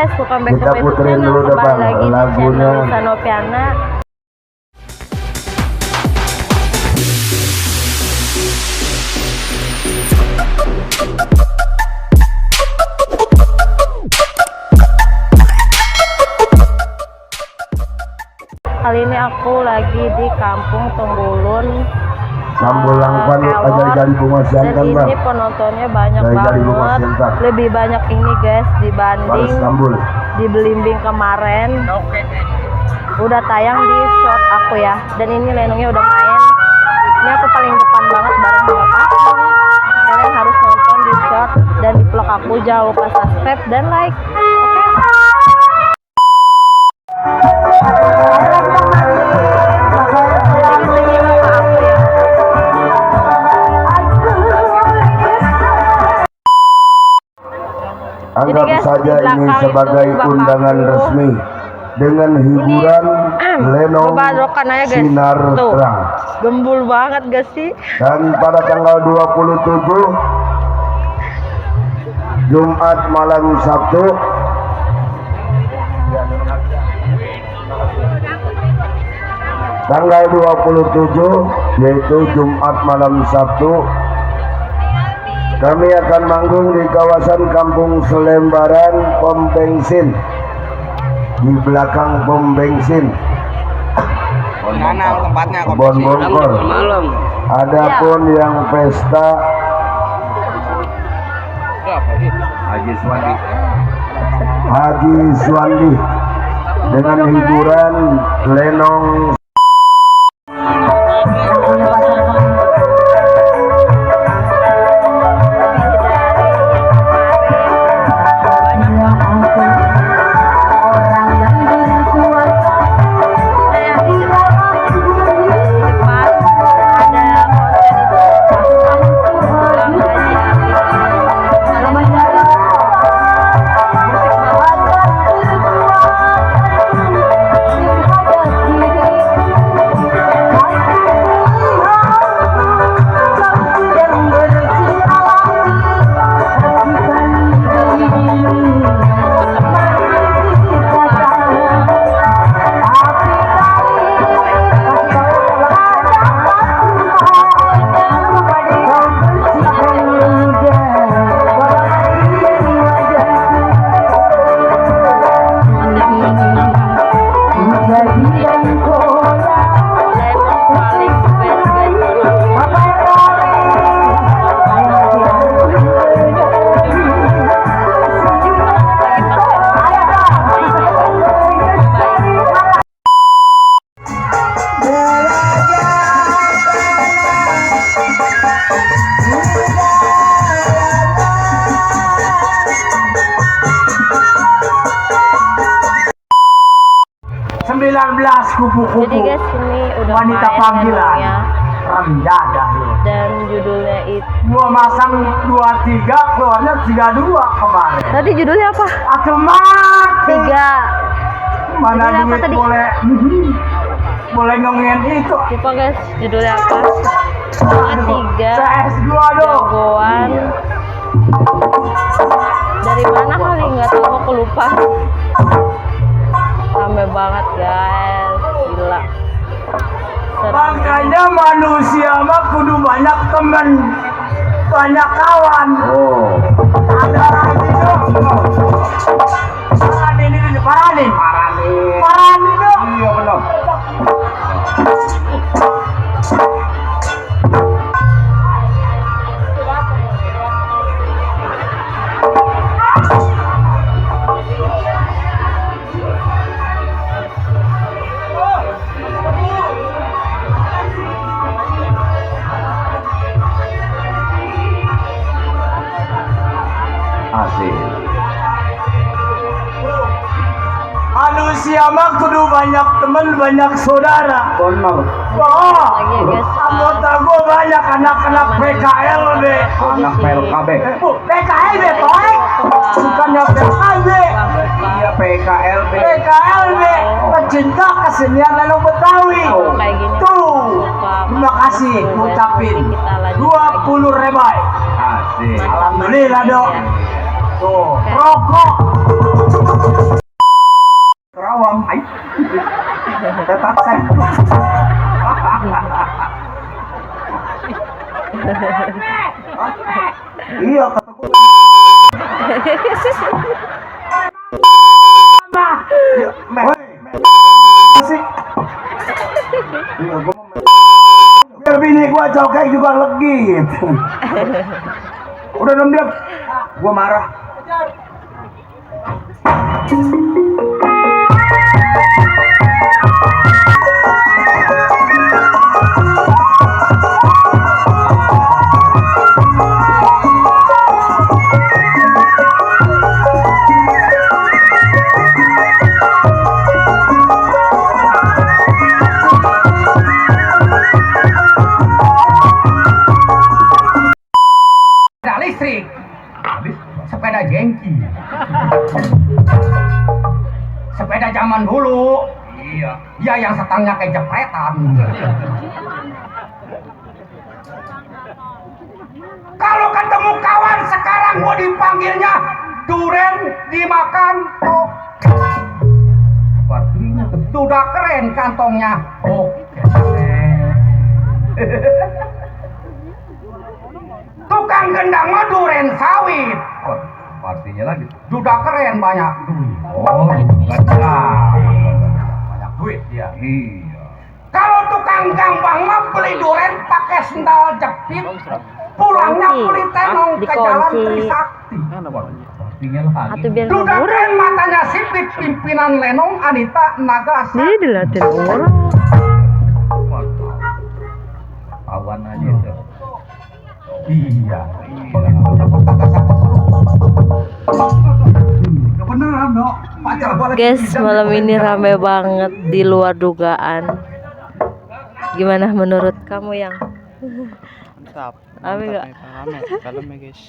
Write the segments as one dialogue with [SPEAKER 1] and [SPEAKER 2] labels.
[SPEAKER 1] guys, welcome back
[SPEAKER 2] Kita
[SPEAKER 1] to my
[SPEAKER 2] puterin
[SPEAKER 1] channel.
[SPEAKER 2] dulu deh,
[SPEAKER 1] Kembali
[SPEAKER 2] Bang,
[SPEAKER 1] lagi di
[SPEAKER 2] lagunya.
[SPEAKER 1] channel Lisa Noviana. Kali ini aku lagi di Kampung Tenggulun,
[SPEAKER 2] Sambulangpan dari bunga
[SPEAKER 1] dan
[SPEAKER 2] siantan, Bang.
[SPEAKER 1] ini penontonnya banyak
[SPEAKER 2] Dari bunga
[SPEAKER 1] banget,
[SPEAKER 2] siantan.
[SPEAKER 1] lebih banyak ini guys
[SPEAKER 2] Baru
[SPEAKER 1] dibanding
[SPEAKER 2] Sambul.
[SPEAKER 1] di Belimbing kemarin. Udah tayang di shot aku ya, dan ini Lenongnya udah main. Ini aku paling depan banget bareng sama aku. Kalian harus nonton di shot dan di vlog aku. Jangan lupa subscribe dan like.
[SPEAKER 2] Anggap
[SPEAKER 1] guys,
[SPEAKER 2] saja
[SPEAKER 1] di
[SPEAKER 2] ini
[SPEAKER 1] belakang
[SPEAKER 2] sebagai
[SPEAKER 1] itu bapakku.
[SPEAKER 2] undangan resmi dengan hiburan Lenong
[SPEAKER 1] coba dokan aja guys.
[SPEAKER 2] Sinar
[SPEAKER 1] Tuh,
[SPEAKER 2] Terang.
[SPEAKER 1] gembul banget gak sih?
[SPEAKER 2] Dan pada tanggal 27 Jumat malam Sabtu tanggal 27 yaitu Jumat malam Sabtu kami akan manggung di kawasan Kampung Selembaran pom bensin, di belakang pom bensin
[SPEAKER 3] Mana tempatnya?
[SPEAKER 2] Kebon Bongkor. Adapun yang pesta Haji Suwandi dengan hiburan Lenong. Kupu-kupu
[SPEAKER 1] Jadi guys, ini udah
[SPEAKER 3] wanita
[SPEAKER 1] main
[SPEAKER 3] panggilan
[SPEAKER 1] Lenongnya.
[SPEAKER 3] rendadah loh.
[SPEAKER 1] Dan judulnya itu
[SPEAKER 3] Gua masang 23 keluarnya 32 kemarin.
[SPEAKER 1] tadi judulnya apa?
[SPEAKER 3] Aku mati.
[SPEAKER 1] 3.
[SPEAKER 3] Mana
[SPEAKER 1] Judulnya apa
[SPEAKER 3] duit
[SPEAKER 1] tadi?
[SPEAKER 3] boleh ngomongin itu.
[SPEAKER 1] Lupa guys, judulnya apa?
[SPEAKER 3] Aduh,
[SPEAKER 1] 3
[SPEAKER 3] CS gua dong.
[SPEAKER 1] jagoan dari mana kali nggak tahu, aku lupa. Rame banget guys, gila. Seru.
[SPEAKER 3] Makanya manusia mah kudu banyak temen, banyak kawan.
[SPEAKER 2] Oh,
[SPEAKER 3] Ada lagi dong. Paranin dong.
[SPEAKER 2] iya benar. Asik.
[SPEAKER 3] Manusia mah kudu banyak teman, banyak saudara.
[SPEAKER 2] Benar.
[SPEAKER 3] Wah,
[SPEAKER 1] Lagi ya guys,
[SPEAKER 3] anggota gua banyak anak-anak PKL deh.
[SPEAKER 2] Anak PLKB.
[SPEAKER 3] PKL deh, Pak. Bukannya PKB.
[SPEAKER 2] Iya PKLB.
[SPEAKER 3] PKLB, pecinta kesenian Lenong Betawi.
[SPEAKER 1] Kayak gini.
[SPEAKER 3] Tuh, terima kasih ngucapin 20 rebai.
[SPEAKER 2] Asik.
[SPEAKER 3] Alhamdulillah dong. Tuh, rokok.
[SPEAKER 2] Asik. Biar bini gua cokek juga legit. Udah diam. Gua marah.
[SPEAKER 3] Ada listrik. Sepeda jengki. Sepeda zaman dulu. Iya. Iya yang setangnya kayak jepretan. Kalau ketemu kawan sekarang mau dipanggilnya duren dimakan. Oh. Baterainya sudah keren kantongnya. Oke. Tukang gendang mah duren sawit. Oh, pastinya lagi. Duda keren banyak duit. Oh, banyak duit ya. Iya. Kalau tukang gambang mah beli duren pakai sendal jepit. Pulangnya beli tenong ke jalan Trisakti. Pastinya lagi. Duda keren matanya sipit pimpinan Lenong Anita Nagasa.
[SPEAKER 1] Ini dilatih orang.
[SPEAKER 3] Kawan aja itu. Iya. Kebenaran dong.
[SPEAKER 1] Guys, malam ini rame banget di luar dugaan. Gimana menurut kamu yang?
[SPEAKER 4] Mantap.
[SPEAKER 1] Rame nggak?
[SPEAKER 4] Rame, dalamnya guys.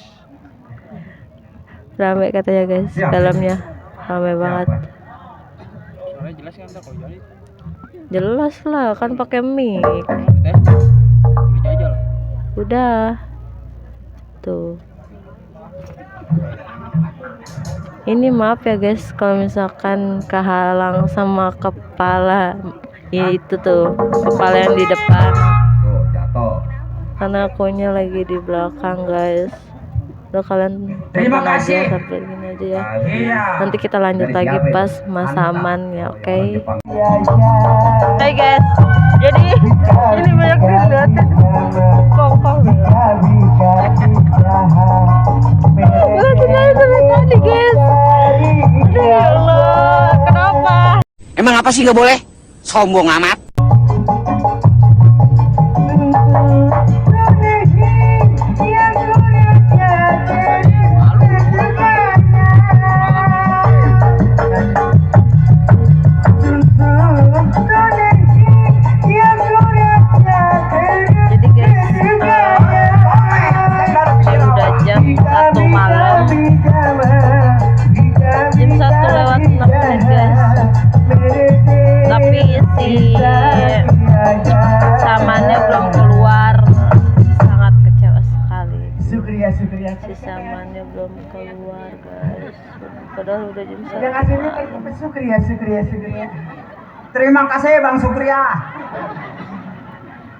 [SPEAKER 1] Rame katanya guys, dalamnya rame banget.
[SPEAKER 4] Suaranya jelas kan tak kau jadi?
[SPEAKER 1] Jelas lah, kan pakai mic.
[SPEAKER 4] Dijajal.
[SPEAKER 1] Udah. Tuh. Ini maaf ya guys kalau misalkan kehalang sama kepala. Ya itu tuh, kepala yang di depan.
[SPEAKER 3] Tuh, jatuh.
[SPEAKER 1] Karena akunya lagi di belakang guys. Udah kalian
[SPEAKER 3] Terima
[SPEAKER 1] tonton aja
[SPEAKER 3] kasih.
[SPEAKER 1] sampai gini aja ya.
[SPEAKER 3] Iya.
[SPEAKER 1] Nanti kita lanjut
[SPEAKER 3] Dari
[SPEAKER 1] lagi
[SPEAKER 3] siapa
[SPEAKER 1] pas
[SPEAKER 3] itu?
[SPEAKER 1] masa
[SPEAKER 3] Anta.
[SPEAKER 1] aman ya, oke?
[SPEAKER 3] Orang Jepang.
[SPEAKER 1] Hai guys, jadi ini banyak dilihatin kongkong. Lihatin aja dari tadi guys. Aduh ya Allah, kenapa?
[SPEAKER 5] Emang apa sih nggak boleh? Sombong amat.
[SPEAKER 1] Jadi guys, udah jam 1 malam, jam 1:06 guys. Tapi si samannya belum keluar, sangat kecewa sekali.
[SPEAKER 3] Syukriya.
[SPEAKER 1] Si samannya belum keluar guys, padahal udah jam 1
[SPEAKER 3] Yang hasilnya
[SPEAKER 1] malam.
[SPEAKER 3] Syukriya. Terima kasih Bang Syukriya.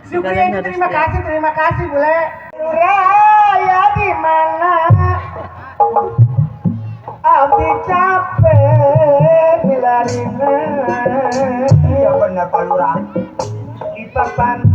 [SPEAKER 3] Syukriya
[SPEAKER 1] Kalian
[SPEAKER 3] itu
[SPEAKER 1] harus
[SPEAKER 3] terima kasih bule. Raya di mana? Abdi capek milarina. Iya benar Pak Lurah. Di papan